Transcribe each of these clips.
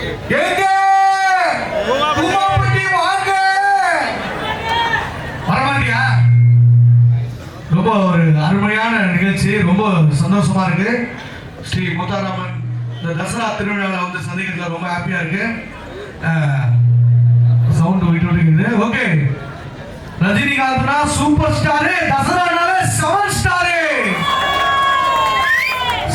எங்க உமாபதி வாங்க வரமாட்டியா? ரொம்ப ஒரு அருமையான நிகழ்ச்சி, ரொம்ப சந்தோஷமா இருக்கு. ஸ்ரீ முத்தாராமன் இந்த தசரா திருவிழாவில் வந்து சந்திக்கிறதுல ரொம்ப ஹாப்பியா இருக்கு. சவுண்ட் போயிட்டு இருக்குது. ஓகே, ரஜினிகாந்த்னா சூப்பர் ஸ்டாரு, தசரானால செவன் ஸ்டாரு.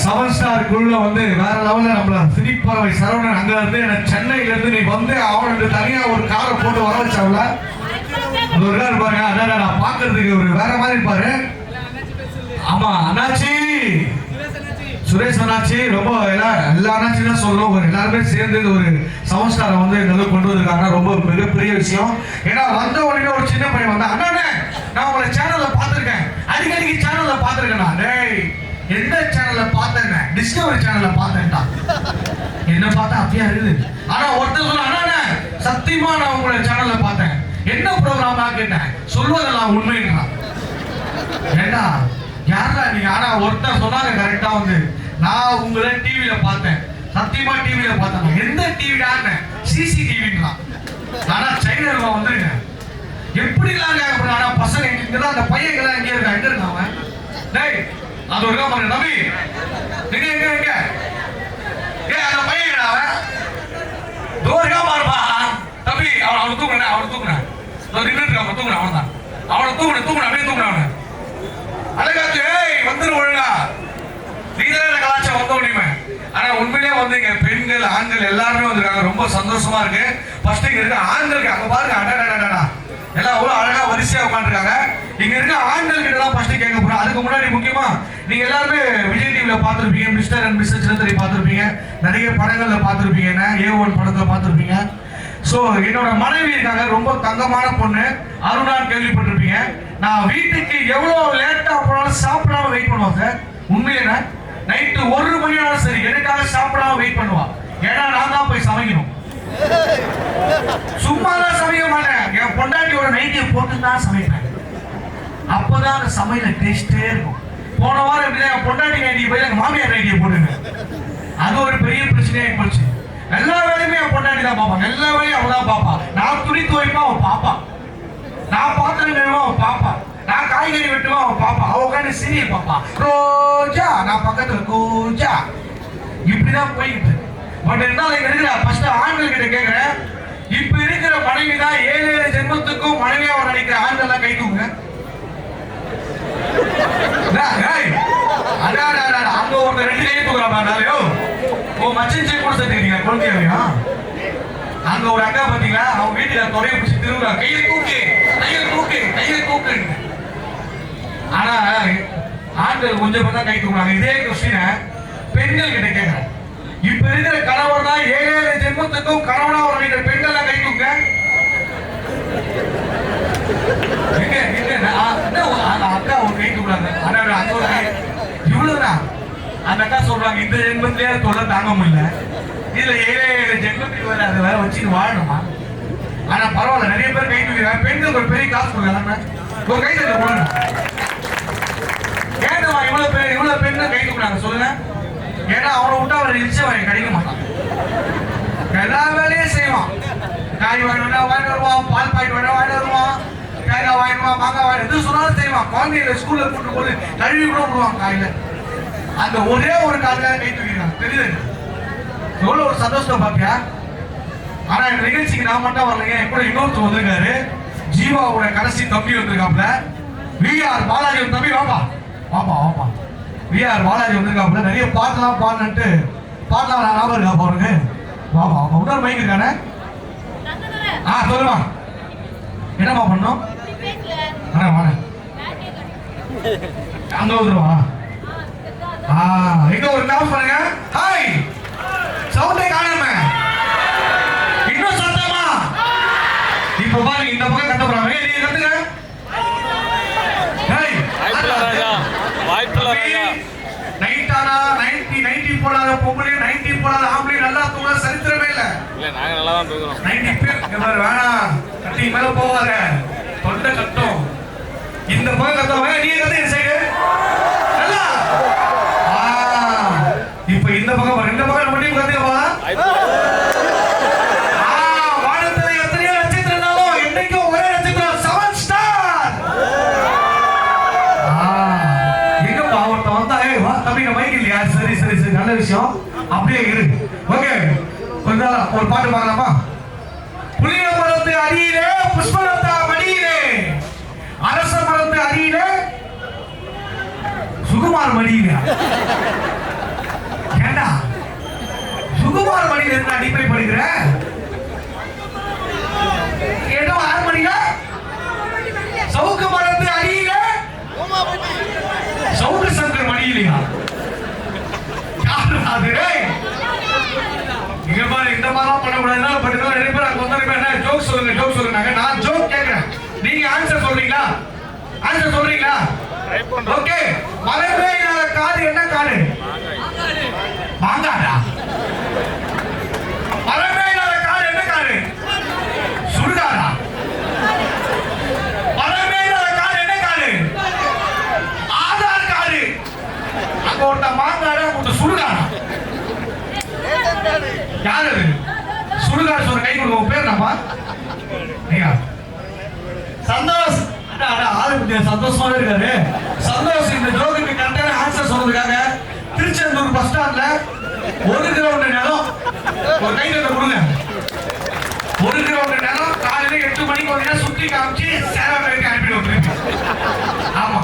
செவன் ஸ்டார் குழுல வந்து வேற லெவல்ல நம்மள சிரிப்பறவை சரவணன் அங்க இருந்து எனக்கு சென்னையில இருந்து நீ வந்து அவனுக்கு தனியா ஒரு காரை போட்டு வர வச்சாவல. அது ஒரு கார் பாருங்க, அதான் நான் பாக்குறதுக்கு ஒரு வேற மாதிரி இருப்பாரு. ஆமா அண்ணாச்சி, சுரேஷ் அண்ணாச்சி ரொம்ப எல்லா அண்ணாச்சி தான் சொல்றோம். எல்லாருமே சேர்ந்து ஒரு செவன் ஸ்டாரை வந்து நல்லா கொண்டு வந்திருக்காங்க. ரொம்ப மிகப்பெரிய விஷயம். ஏன்னா வந்த உடனே ஒரு சின்ன பையன் வந்தா, அண்ணா நான் உங்களை சேனல்ல பாத்திருக்கேன், அடிக்கடிக்கு சேனல்ல பாத்திருக்கேன். நான் டேய் எந்த சேனல்ல பார்த்தேன்? டிஸ்கவரி சேனல்ல பார்த்தேன்டா. என்ன பார்த்தா அப்படியா இருக்குது. ஆனா ஒருத்தர் சொன்ன, அண்ணா சத்தியமா நான் உங்களை சேனல்ல பார்த்தேன், என்ன ப்ரோக்ராமா கேட்டேன், சொல்வதெல்லாம் உண்மைங்களா? ஏண்டா யாரா நீங்க? ஆனா ஒருத்தர் சொன்னாங்க கரெக்டா வந்து, நான் உங்களை டிவில பார்த்தேன், சத்தியமா டிவில பார்த்தேன். எந்த டிவிடான்னு? சிசிடிவிங்களா? ஆனா சைனர்ல வந்துருங்க எப்படிலாம் கேட்க. ஆனா பசங்க இங்கதான், அந்த பையன் எங்க இருக்கா? எங்க இருக்கான் அவன்? டேய் அது ஒரு பாருங்க தம்பி, எங்க எங்க எங்க ஏ அந்த பையன் அவன் தோர்கா பாருப்பா தம்பி. அவனை தூக்குறேன், அவனை தூக்குறேன், அவனை தூக்குறேன், அவன் தான் அவனை தூக்குறேன் அப்படியே தூக்குறேன் அவனை. அழகாச்சு ஏய் வந்துரு ஒழுங்கா, நீங்களே கலாச்சாரம் வந்த உடனே. ஆனா உண்மையிலேயே வந்தீங்க பெண்கள் ஆண்கள் எல்லாருமே வந்திருக்காங்க. ரொம்ப சந்தோஷமா இருக்கு. ஃபர்ஸ்ட் இங்க இருக்க ஆண்களுக்கு அங்க பாருங்க, அடடடடடா எல்லாம் அவ்வளவு அழகா வரிசையா உட்காந்துருக்காங்க. இங்க இருக்க ஆண்கள் கிட்ட தான் ஃபர்ஸ்ட் கேட்க போறோம். அதுக்கு முன்னாடி முக்கியமா நீங்க எல்லாருமே விஜய் டிவில பாத்துருப்பீங்க, மிஸ்டர் அண்ட் மிஸ்ஸஸ் சின்னத்திரை பாத்துருப்பீங்க, நிறைய படங்கள்ல பாத்துருப்பீங்க, A1 படத்துல பாத்துருப்பீங்க. சோ என்னோட மனைவி இருக்காங்க, ரொம்ப தங்கமான பொண்ணு, அருணான்னு கேள்விப்பட்டிருப்பீங்க. நான் வீட்டுக்கு எவ்வளவு லேட்டா போனாலும் சாப்பிடாம வெயிட் பண்ணுவாங்க சார். உண்மையில நைட்டு 1 மணி ஆனாலும் சரி எனக்காக சாப்பிடாம வெயிட் பண்ணுவா. ஏன்னா நான் தான் போய் சமைக்கணும். சும்மா தான் சமைக்க மாட்டேன், என் பொண்டாட்டியோட நைட்டியை போட்டு தான் சமைப்பேன். அப்பதான் அந்த சமையல டேஸ்டே இருக்கும். போன வாரம் எப்படிதான் என் பொண்டாட்டி நைட்டியை போய் எங்க மாமியார் நைட்டியை போட்டுங்க. அது ஒரு பெரிய பிரச்சனையா போச்சு. எல்லா வேலையுமே என் பொண்டாட்டி தான் பார்ப்பாங்க, எல்லா வேலையும் அவ தான் பாப்பா. நான் துணி துவைப்பா அவன் பாப்பா, நான் பாத்திரம் கழுவா அவன் பாப்பா, நான் காய்கறி வெட்டுவா அவன் பாப்பா. அவ உட்காந்து சீரியல் பாப்பா, ரோஜா நான் பக்கத்துல கூஜா. இப்படிதான் போயிட்டு. பட் இருந்தாலும் இங்க இருக்கிற ஃபர்ஸ்ட் ஆண்கள் கிட்ட கேட்கிறேன், இப்ப இருக்கிற மனைவி தான் 7 ஜென்மத்துக்கும் மனைவியா நினைக்கிற ஆண்கள் எல்லாம் கை தூங்க. அங்க ஒரு 2 கை தூக்குறாங்க. ஓ மச்சன் செக் கூட சேர்த்துக்கிறீங்க குழந்தையா? அங்க ஒரு அக்கா பாத்தீங்களா, அவங்க வீட்டுல தொடைய பிடிச்சி திருவுறா, கையை தூக்கு கையை தூக்கு கையை தூக்கு. ஆனா ஆண்கள் கொஞ்சம் பேர் தான் கை தூக்குறாங்க. இதே கொஸ்டினை பெண்கள் கிட்ட கேட்கிறேன், இப்ப இருக்கிற கணவர் தான் 7 ஜென்மத்துக்கும் கணவனா ஒரு நினைக்கிற பெண்கள் தான் கை தூக்க. அக்கா ஒரு கை தூக்குறாங்க. இவ்வளவுதான் அந்த அக்கா சொல்றாங்க, இந்த ஜென்மத்திலேயே தொல்லை தாங்க முடியல, இதுல 7 ஜென்மத்துக்கு வேற அதை வேற வச்சு வாழணுமா? ஆனா பரவாயில்ல, நிறைய பேர் கை தூக்கிறாங்க. பெண்கள் ஒரு பெரிய காசு கொடுக்குறாங்க, ஒரு கை தூக்க போடுங்க. ஏன்மா இவ்வளவு பெண்கள் கை தூக்குறாங்க சொல்லுங்க? ஏன்னா அவனை விட்டா அவர் இச்சவன் கிடைக்க மாட்டான். எல்லா வேலையும் செய்வான். காய் வாங்கினா வாங்கிட்டு வருவான், பால் பாக்கெட் வேணா வாங்கிட்டு வருவான், தேங்காய் வாங்கிடுவான், மாங்காய் வாங்கி எது சொன்னாலும் செய்வான். குழந்தைகளை ஸ்கூல்ல கூட்டு போது கழுவி கூட போடுவான் காயில. அந்த ஒரே ஒரு காலையில கை தூக்கிடுறாங்க. தெரியுது எவ்வளவு ஒரு சந்தோஷம் பாத்தியா? ஆனா இந்த நிகழ்ச்சிக்கு நான் மட்டும் வரலைங்க, கூட இன்னொருத்தர் வந்திருக்காரு. ஜீவாவோட கடைசி தம்பி வந்திருக்காப்ல, VR பாலாஜி தம்பி. வாப்பா வாப்பா வாப்பா. VR பாலாஜி வந்திருக்காப்ல, நிறைய பாட்டெல்லாம் பாடுன்ட்டு பாட்டெல்லாம் ஞாபகம் இருக்கா பாருங்க. வாப்பா வாப்பா. இன்னொரு மைக் இருக்கானே, சொல்லுமா என்னமா பண்ணோம்? வாங்க அங்க வந்துருவா. எங்க ஒரு டாப் பண்ணுங்க. ஹாய் சவுண்டே காணாம, இன்னும் சத்தமா. இப்ப பாருங்க இந்த பக்கம் கட்ட போறாங்க, நீங்க கட்டுங்க. ஹாய் வாய்ப்புல ராஜா. நைட்டானா 90 போடாத பொம்பளை 90 போடாத ஆம்பளை நல்லா தூங்க சரித்திரமே இல்ல. நாங்க நல்லா தான் தூங்குறோம். 90 பேர் இவர் வேணாம் கட்டி மேல போவாத, தொண்டை கட்டும். இந்த பக்கம் கட்டவங்க நீங்க கட்டு இந்த சைடு நல்லா. இப்ப இந்த பக்கம் நம்ம டீம் கத்துக்க போலாம். ஒரு பாட்டு பாடலாமா? புளிய மரத்து அடியிலே புஷ்பலதா மடியிலே, அரச மரத்து அடியிலே சுகுமார் மடியிலே. ஏண்டா சுகுமார் மடியில இருந்து அடிமைப்படுகிற? ஏதோ 6 மணில சவுக்கு மரத்து அடியில சவுக்கு சங்கர் மடியிலையா? இங்க பாரு, இந்த மாதிரிலாம் பண்ணக்கூடாது. படிக்கலாம் நிறைய பேர் அங்க வந்து என்ன ஜோக் சொல்லுங்க, ஜோக் சொல்லுங்க. நான் ஜோக் கேட்கிறேன், நீங்க ஆன்சர் சொல்றீங்களா? ஆன்சர் சொல்றீங்களா? ஓகே. மரமே இல்லாத காடு என்ன காடு? மாங்காடா. மரமே இல்லாத காடு என்ன காடு? சுடுகாடா. மரமே இல்லாத காடு என்ன காடு? ஆதார் காடு. அங்க ஒருத்த மாங்காடா, ஒருத்த சுடுகாடா. யாரு சுடுகாடு சொல்ற? கை கொடுங்க. உங்க பேர் என்னப்பா? சந்தோஷ். சந்தோஷமா இருக்காரு. சந்தோஷ் இந்த ஜோக்குக்கு கரெக்டான ஆன்சர் சொல்றதுக்காக திருச்செந்தூர் பஸ் ஸ்டாண்ட்ல 1 கிரவுண்ட் நிலம், ஒரு கையில கொடுங்க. 1 கிரவுண்ட் நிலம் காலையில 8 மணிக்கு வந்து சுத்தி காமிச்சு சேலம் வரைக்கும் அனுப்பிடுவோம். ஆமா,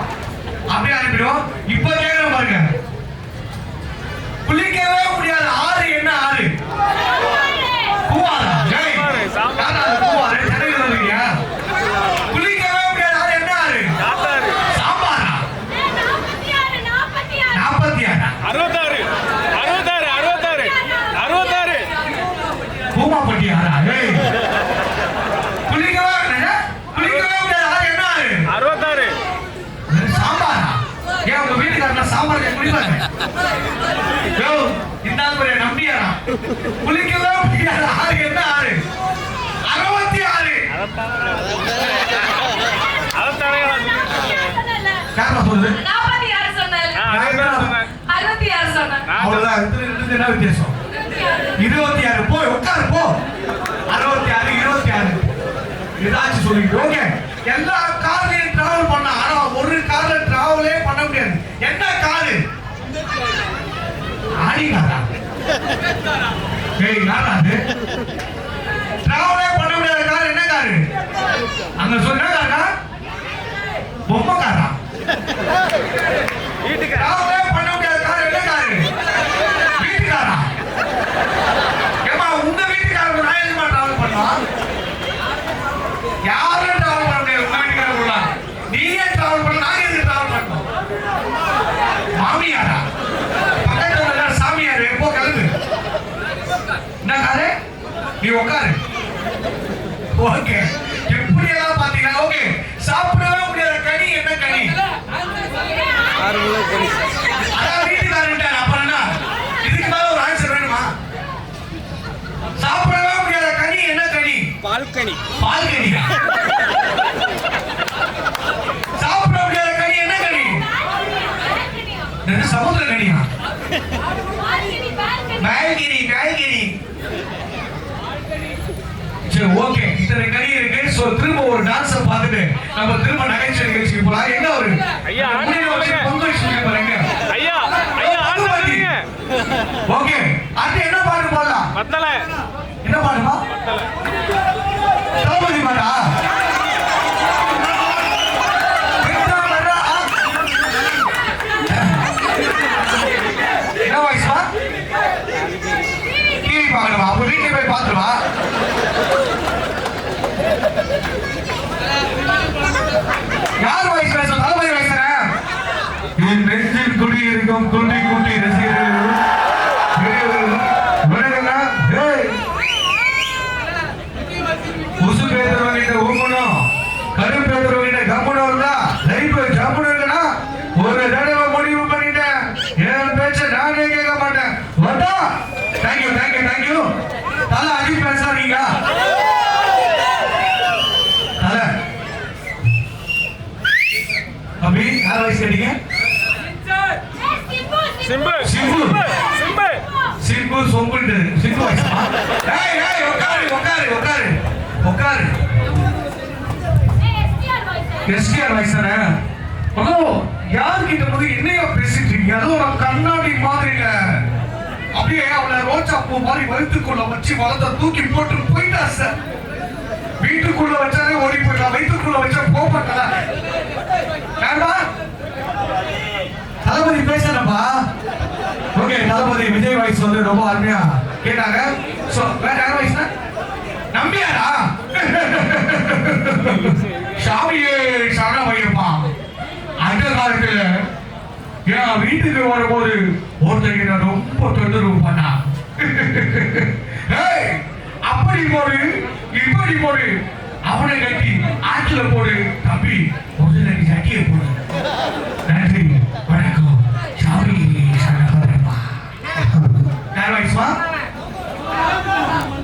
அப்படியே அனுப்பிடுவோம். இப்ப கேட்கற பாருங்க, குளிக்கவே முடியாத ஆறு என்ன ஆறு? பூவாரா? பூவாறு சென்னையில் வந்துருக்கியா? குளிக்கவே முடியாத ஆறு என்ன ஆறு? சாம்பாரா? 46 பூமாப்பட்டி ஆறா? குளிக்கவே முடியாத ஆறு என்ன ஆறு? 66 சாம்பாரா? ஏன் உங்க வீட்டுக்காரங்க சாம்பார் குளிப்பாங்க? இந்த நம்பியாரா? குளிக்கவே முடியாத ஆறு என்ன ஆறு? 66. யாரா சொல்லுது? 46 சொன்னாரு. 66 சொன்னாரு. அவ்வளவுதான். இது என்ன வித்தியாசம்? 26. போ உட்காரு போ. 66 26 ஏதாச்சும் சொல்லிட்டு. ஓகே. எல்லா கார்லயும் டிராவல் பண்ண, ஆனா ஒரு கார்ல டிராவலே பண்ண முடியாது. என்ன காரு? ஆடி காரா? ஏய் நானா அது? டிராவலே பண்ண முடியாத கார் என்ன காரு? அங்க சொன்ன காரா? பொம்மை காரா? டிராவலே பண்ண முடியாத கார் என்ன காரு? வீட்டுக்காரா? ஏமா உங்க வீட்டுக்காரங்க நான் எதுமா டிராவல் பண்ணோம்? யாரும் டிராவல் பண்ண முடியாது. உங்க வீட்டுக்காரங்க நீயே டிராவல் பண்ண, நாங்க எதுக்கு டிராவல் பண்ணோம்? மாமியாரா? பக்கத்துல சாமியாரு? எப்போ கிளம்பு. என்ன காரு? நீ உட்காரு. ஓகே. எப்படி எல்லாம் பாத்தீங்களா? ஓகே. சாப்பிடவே முடியாத கனி என்ன கனி? அதான் வீட்டுக்காரன்ட்டார். அப்புறம் என்ன? இதுக்கு மேல ஒரு ஆன்சர் வேணுமா? சாப்பிடவே முடியாத கனி என்ன கனி? பால்கனி. பால்கனி. சாப்பிட முடியாத கனி என்ன கனி? சமுத்திர கனியா? பால்கனி. பால்கனி. சரி, ஓகே. இத்தனை கனி இருக்கு. சோ திரும்ப ஒரு டான்ஸ் பார்த்துட்டு நம்ம திரும்ப நகைச்சுவை நிகழ்ச்சிக்கு போலாம். என்ன ஒரு ஐயா பொங்கல் சொல்லி பாருங்க. ஐயா ஐயா ஆடுங்க. ஓகே. அடுத்து என்ன பாட்டு பாடலாம்? பத்தல. என்ன பாடுமா? திரௌபதி பாட்டா? என்ன வாய்ஸ்மா? டிவி பார்க்கணுமா? அப்ப வீட்டுக்கு போய் பார்த்துருவா. யார் வாய்ஸ் பேச? தளபதி வாய்ஸ் தானே? என் நெஞ்சில் குடியிருக்கும் துண்டி குட்டி ரசிகர்கள் உசு பேசுறவங்கிட்ட ஊக்கணும், கரு பேசுறவங்கிட்ட கம்முன்னு இருந்தா லைஃப் ஜம்முன்னு இல்லைன்னா ஒரு தடவை முடிவு பண்ணிட்டேன். என் பேச்ச நானே கேட்க மாட்டேன். வந்தா தேங்க்யூ தேங்க்யூ தேங்க்யூ. தலை அஜித் பேசுறீங்க. தலை அப்படி யார் வயசு கேட்டீங்க? சிம்பு. சிம்பு. சிம்பு. சிம்பு சொம்புண்டு. சிம்பு வயசு. ஏய் ஏய் உட்காரு உட்காரு உட்காரு உட்காரு. எஸ்டிஆர் வயசானே? ஹலோ, யார் கிட்ட போது என்னையா பேசிட்டு இருக்கீங்க? அதுவும் ஒரு கண்ணாடி மாதிரில அப்படியே அவளை ரோஜா பூ மாதிரி வயிற்றுக்குள்ள வச்சு வளர்த்த தூக்கி போட்டு போயிட்டா சார். வீட்டுக்குள்ள வச்சாலே ஓடி போயிடலாம், வயிற்றுக்குள்ள வச்சா போக மாட்டா. தளபதி பேசுறப்பா. ஓகே, தளபதி விஜய் வாய்ஸ் வந்து ரொம்ப அருமையா கேட்டாங்க. சோ வேற யார் வாய்ஸ்? நம்பியாரா? சாமியே சரணமையப்பா. அந்த காலத்துல என் வீட்டுக்கு வரும்போது ஒருத்தர் நான் ரொம்ப தொந்தரவு பண்ணா. அப்படி போடு இப்படி போடு, அவனை கட்டி ஆற்றுல போடு, தம்பி ஒரு சட்டியை போடு.